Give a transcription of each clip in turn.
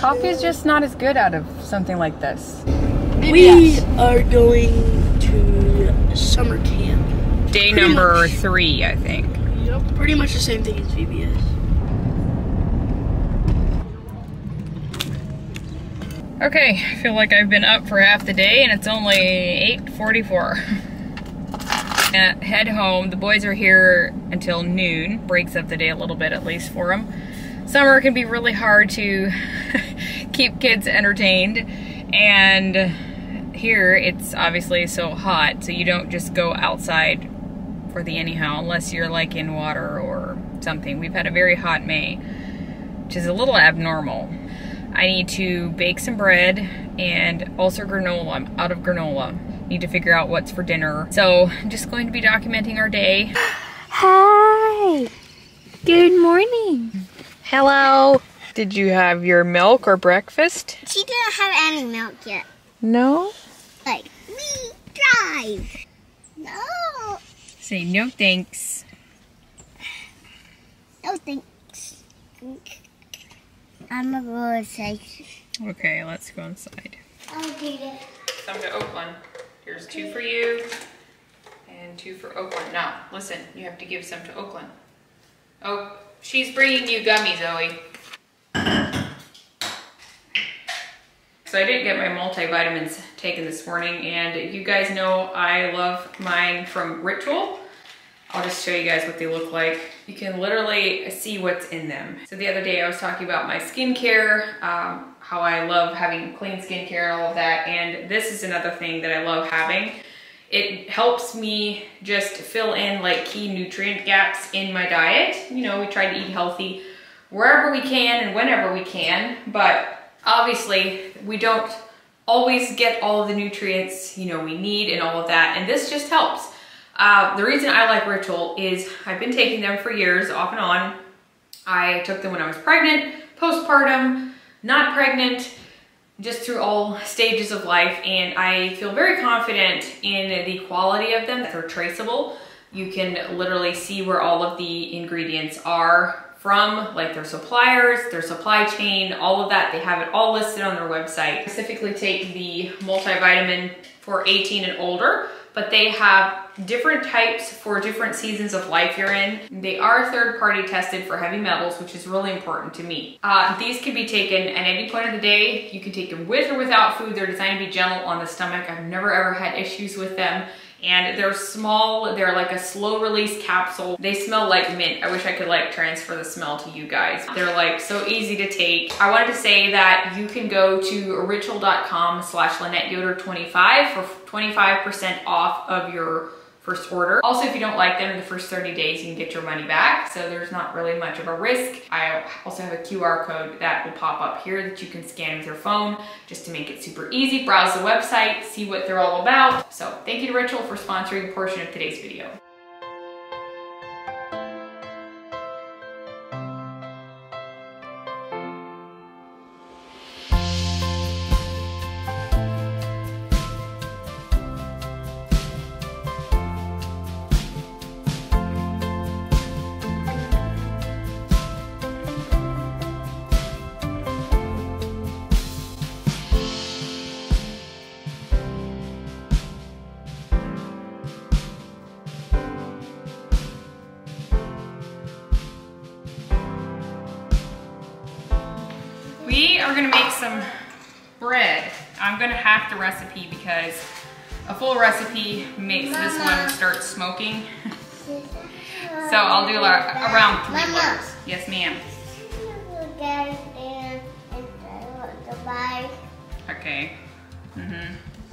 coffee is just not as good out of something like this. We are going to summer camp. Day number 3, I think. Yep, pretty much the same thing as VBS. Okay, I feel like I've been up for half the day and it's only 8:44. Head home. The boys are here until noon. Breaks up the day a little bit, at least for them. Summer can be really hard to keep kids entertained, and here it's obviously so hot, so you don't just go outside for the anyhow unless you're like in water or something. We've had a very hot May, which is a little abnormal. I need to bake some bread and also granola. I'm out of granola. Need to figure out what's for dinner. So I'm just going to be documenting our day. Hi. Good morning. Hello. Did you have your milk or breakfast? She didn't have any milk yet. No? Like, we drive. No. Say no thanks. No thanks. I'm gonna go inside. Okay, let's go inside. I'll get it. Some to Oakland. Here's 2 for you and 2 for Oakland. Now, listen, you have to give some to Oakland. Oh, she's bringing you gummies, Zoe. So I didn't get my multivitamins taken this morning, and you guys know I love mine from Ritual. I'll just show you guys what they look like. You can literally see what's in them. So the other day I was talking about my skincare, how I love having clean skincare and all of that, and this is another thing that I love having. It helps me just fill in like key nutrient gaps in my diet. You know, we try to eat healthy wherever we can and whenever we can, but obviously we don't always get all of the nutrients, you know, we need and all of that, and this just helps. The reason I like Ritual is I've been taking them for years, off and on. I took them when I was pregnant, postpartum, not pregnant, just through all stages of life, and I feel very confident in the quality of them, that they're traceable. You can literally see where all of the ingredients are from, like their suppliers, their supply chain, all of that. They have it all listed on their website. I specifically take the multivitamin for 18 and older, but they have different types for different seasons of life you're in. They are third-party tested for heavy metals, which is really important to me. These can be taken at any point of the day. You can take them with or without food. They're designed to be gentle on the stomach. I've never ever had issues with them. And they're small, they're like a slow release capsule. They smell like mint. I wish I could like transfer the smell to you guys. They're like so easy to take. I wanted to say that you can go to ritual.com/LynetteYoder25 for 25% off of your first order. Also, if you don't like them in the first 30 days, you can get your money back. So there's not really much of a risk. I also have a QR code that will pop up here that you can scan with your phone just to make it super easy. Browse the website, see what they're all about. So thank you to Ritual for sponsoring a portion of today's video. We are gonna make some bread. I'm gonna hack the recipe because a full recipe makes this one start smoking. So I'll do around 3 loaves. Yes, ma'am. Okay.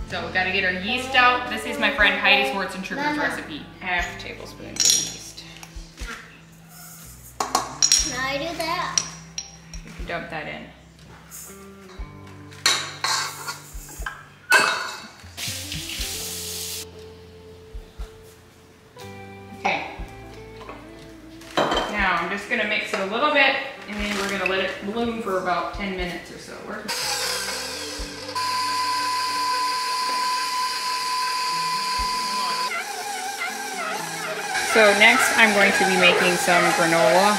So we gotta get our yeast out. This is my friend Heidi Swartz and Sugar's recipe. Half tablespoon of yeast. Now I do that. You can dump that in. Okay. Now I'm just gonna mix it a little bit and then we're gonna let it bloom for about 10 minutes or so. So next I'm going to be making some granola.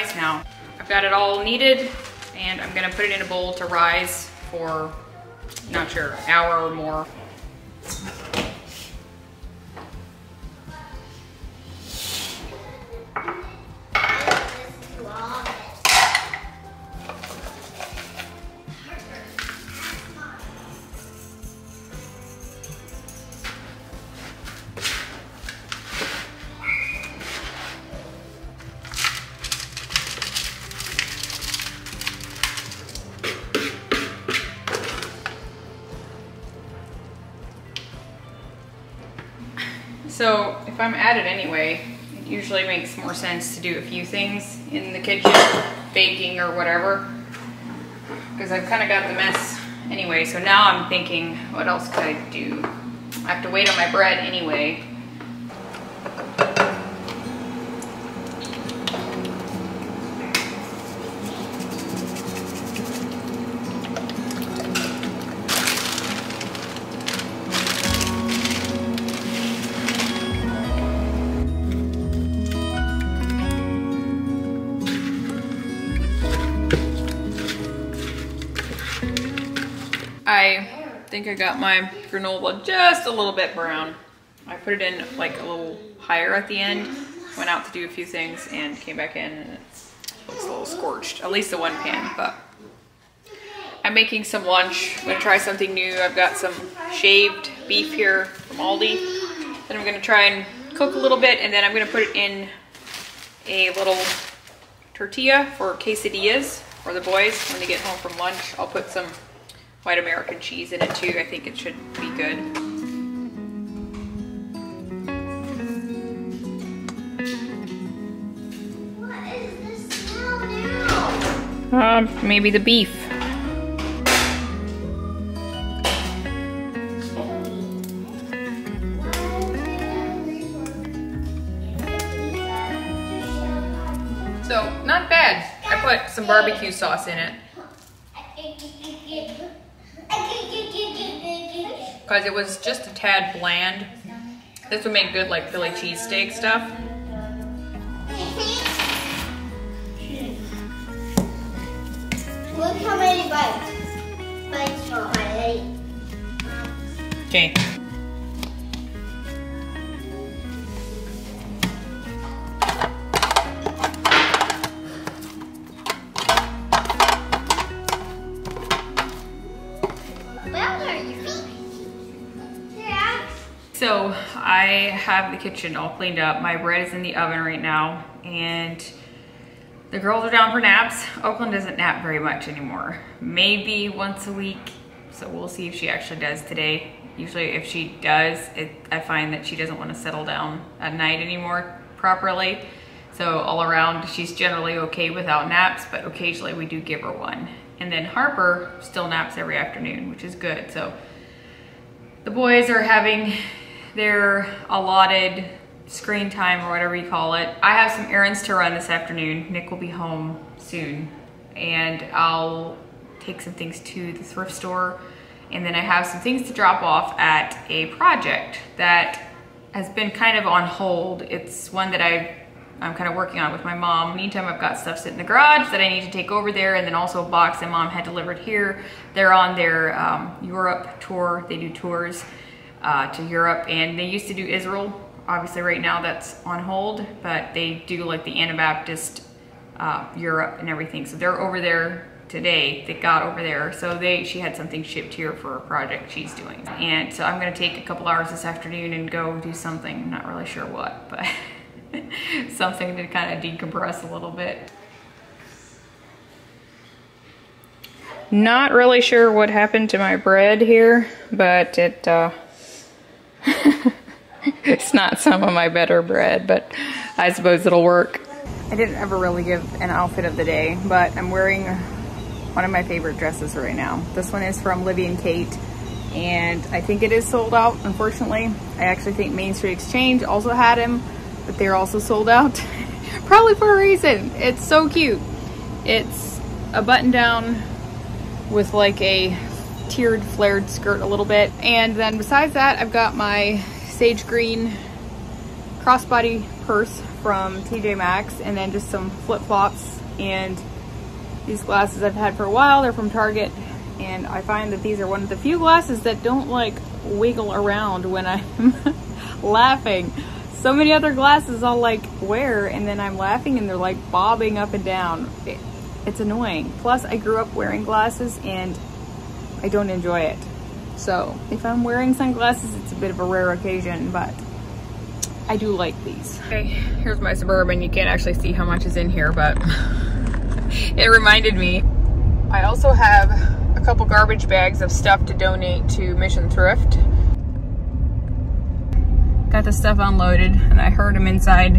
rise now. I've got it all kneaded and I'm gonna put it in a bowl to rise for, not sure, an hour or more. So if I'm at it anyway, it usually makes more sense to do a few things in the kitchen, baking or whatever, because I've kind of got the mess anyway. So now I'm thinking, what else could I do? I have to wait on my bread anyway. I think I got my granola just a little bit brown. I put it in like a little higher at the end, went out to do a few things and came back in and it looks a little scorched, at least the one pan, but I'm making some lunch. I'm gonna try something new. I've got some shaved beef here from Aldi. Then I'm gonna try and cook a little bit and then I'm gonna put it in a little tortilla for quesadillas for the boys when they get home from lunch. I'll put some white American cheese in it too. I think it should be good. What is this smell now? Maybe the beef. So, not bad. I put some barbecue sauce in it because it was just a tad bland. This would make good like Philly cheesesteak stuff. Look how many bites for my eight. Okay. So I have the kitchen all cleaned up. My bread is in the oven right now and the girls are down for naps. Oakland doesn't nap very much anymore. Maybe once a week. So we'll see if she actually does today. Usually if she does, I find that she doesn't want to settle down at night anymore properly. So all around, she's generally okay without naps, but occasionally we do give her one. And then Harper still naps every afternoon, which is good. So the boys are having their allotted screen time or whatever you call it. I have some errands to run this afternoon. Nick will be home soon and I'll take some things to the thrift store and then I have some things to drop off at a project that has been kind of on hold. It's one that I'm kind of working on with my mom. Meantime, I've got stuff sitting in the garage that I need to take over there and then also a box that mom had delivered here. They're on their Europe tour. They do tours to Europe and they used to do Israel. Obviously right now that's on hold, but they do like the Anabaptist Europe and everything. So they're over there today. They got over there. So she had something shipped here for a project she's doing. And so I'm gonna take a couple hours this afternoon and go do something. I'm not really sure what, but something to kind of decompress a little bit. Not really sure what happened to my bread here, but it it's not some of my better bread, but I suppose it'll work. I didn't ever really give an outfit of the day, but I'm wearing one of my favorite dresses right now. This one is from Livy and Kate, and I think it is sold out, unfortunately. I actually think Main Street Exchange also had him, but they're also sold out. Probably for a reason. It's so cute. It's a button down with like a tiered flared skirt a little bit. And then besides that, I've got my sage green crossbody purse from TJ Maxx, and then just some flip-flops. And these glasses I've had for a while. They're from Target, and I find that these are one of the few glasses that don't like wiggle around when I'm laughing. So many other glasses I'll like wear and then I'm laughing and they're like bobbing up and down. It's annoying. Plus I grew up wearing glasses and I don't enjoy it. So if I'm wearing sunglasses, it's a bit of a rare occasion, but I do like these. Okay, here's my Suburban. You can't actually see how much is in here, but it reminded me. I also have a couple garbage bags of stuff to donate to Mission Thrift. Got the stuff unloaded and I heard him inside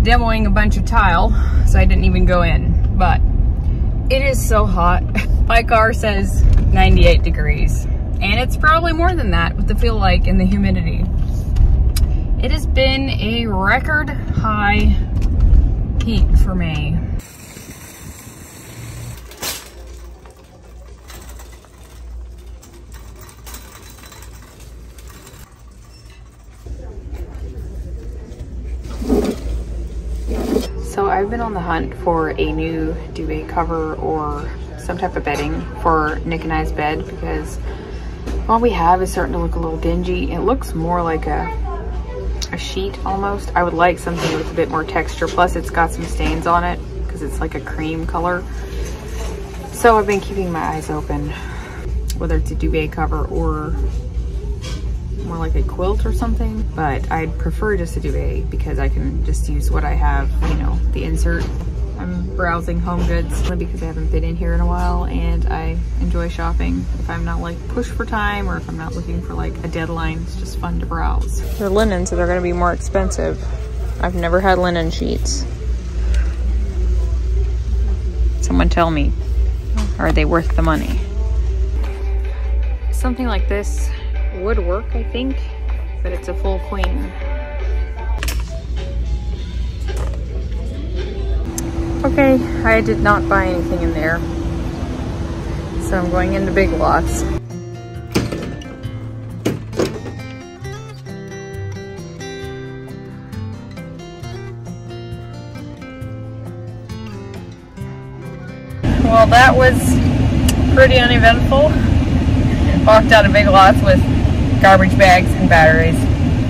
demoing a bunch of tile, so I didn't even go in, but it is so hot. My car says 98 degrees and it's probably more than that with the feel like and the humidity. It has been a record high heat for May. So I've been on the hunt for a new duvet cover or some type of bedding for Nick and I's bed because what we have is starting to look a little dingy. It looks more like a sheet almost. I would like something with a bit more texture. Plus it's got some stains on it because it's like a cream color. So I've been keeping my eyes open, whether it's a duvet cover or more like a quilt or something, but I'd prefer just a duvet because I can just use what I have, you know, the insert. I'm browsing Home Goods because I haven't been in here in a while and I enjoy shopping. If I'm not like pushed for time or if I'm not looking for like a deadline, it's just fun to browse. They're linen, so they're gonna be more expensive. I've never had linen sheets. Someone tell me, are they worth the money? Something like this would work, I think, but it's a full queen. Okay, I did not buy anything in there, so I'm going into Big Lots. Well, that was pretty uneventful. Walked out of Big Lots with garbage bags and batteries.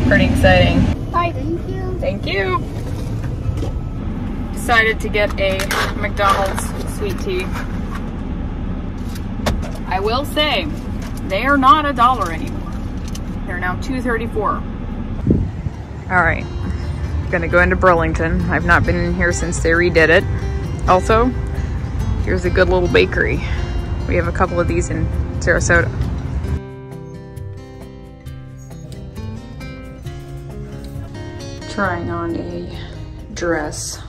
Pretty exciting. Bye. Thank you. Thank you. Decided to get a McDonald's sweet tea. I will say, they are not $1 anymore. They're now $2.34. All right, gonna go into Burlington. I've not been in here since they redid it. Also, here's a good little bakery. We have a couple of these in Sarasota. Trying on a dress.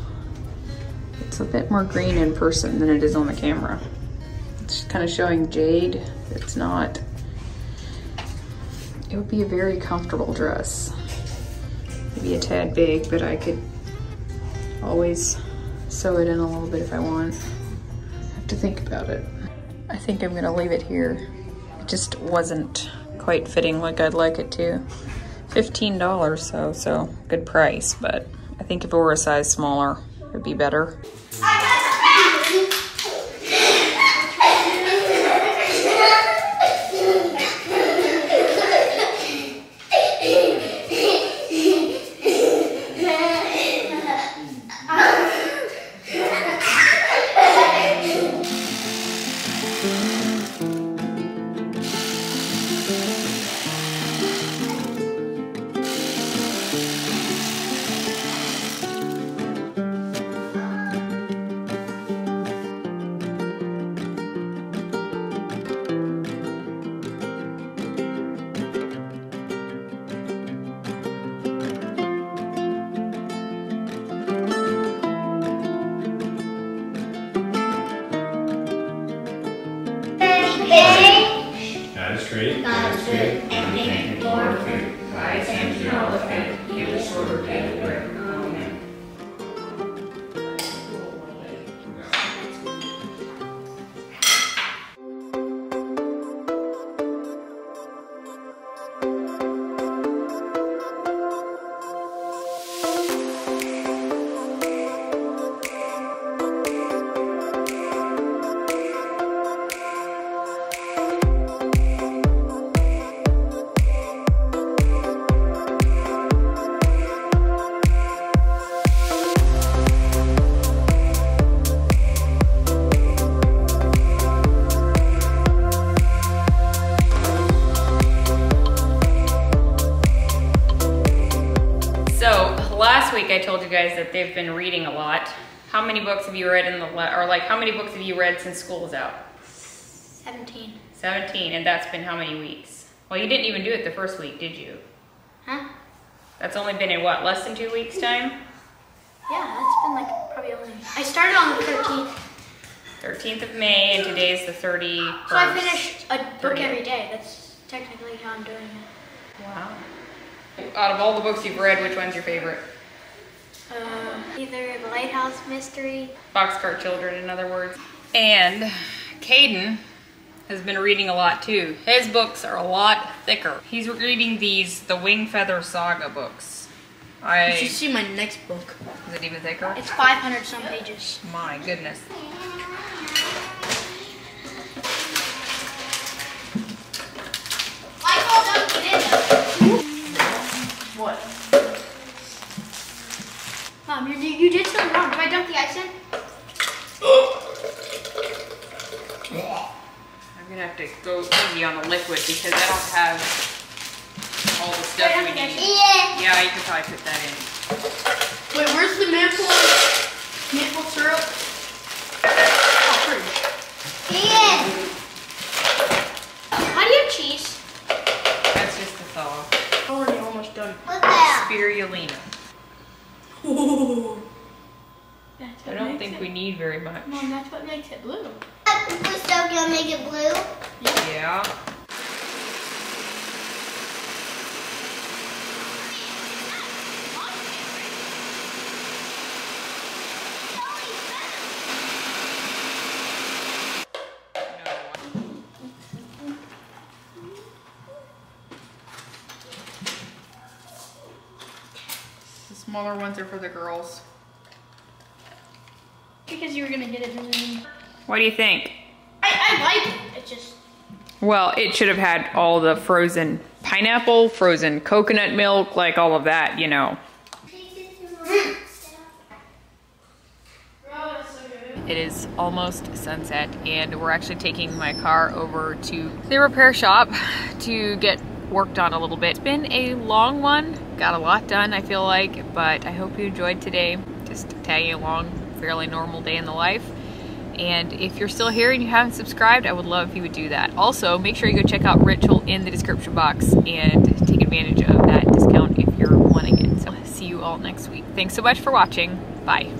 It's a bit more green in person than it is on the camera. It's kind of showing jade. It's not. It would be a very comfortable dress. Maybe a tad big, but I could always sew it in a little bit if I want. I have to think about it. I think I'm gonna leave it here. It just wasn't quite fitting like I'd like it to. $15 so good price, but I think if it were a size smaller, it'd be better. God is great, God is good, and we thank the Lord for it. Christ and to all of it, give us order daily bread. Amen. week I told you guys that they've been reading a lot. How many books have you read in the, or like how many books have you read since school is out? 17. 17, and that's been how many weeks? Well, you didn't even do it the first week, did you? Huh? That's only been in what, less than 2 weeks time? Yeah, that's been like probably only. I started on the 13th. 13th of May, and today's the 31st. So I finished a book 30th. every day. That's technically how I'm doing it. Wow. Out of all the books you've read, which one's your favorite? Either The Lighthouse Mystery. Boxcar Children, in other words. And Caden has been reading a lot too. His books are a lot thicker. He's reading the Wing Feather Saga books. You should see my next book. Is it even thicker? It's 500 some pages. My goodness. What? Mom, you did something wrong. Did I dunk the ice in? I'm gonna have to go easy on the liquid because I don't have all the stuff we need. Yeah, you can probably put that in. Wait, where's the maple syrup? Oh, pretty. How do you have cheese? That's just the thaw. Already almost done. What's that? Spirulina. Ooh. That's I what don't makes think it. we need very much. Mom, that's what makes it blue. We're still gonna make it blue. Yeah. The smaller ones are for the girls. Because you were gonna get it in the... What do you think? I like it. It just... Well, it should have had all the frozen pineapple, frozen coconut milk, like all of that, you know. It is almost sunset and we're actually taking my car over to the repair shop to get worked on a little bit. It's been a long one, got a lot done I feel like, but I hope you enjoyed today. Just tagging along, fairly normal day in the life. And if you're still here and you haven't subscribed, I would love if you would do that. Also, make sure you go check out Ritual in the description box and take advantage of that discount if you're wanting it. So see you all next week. Thanks so much for watching. Bye.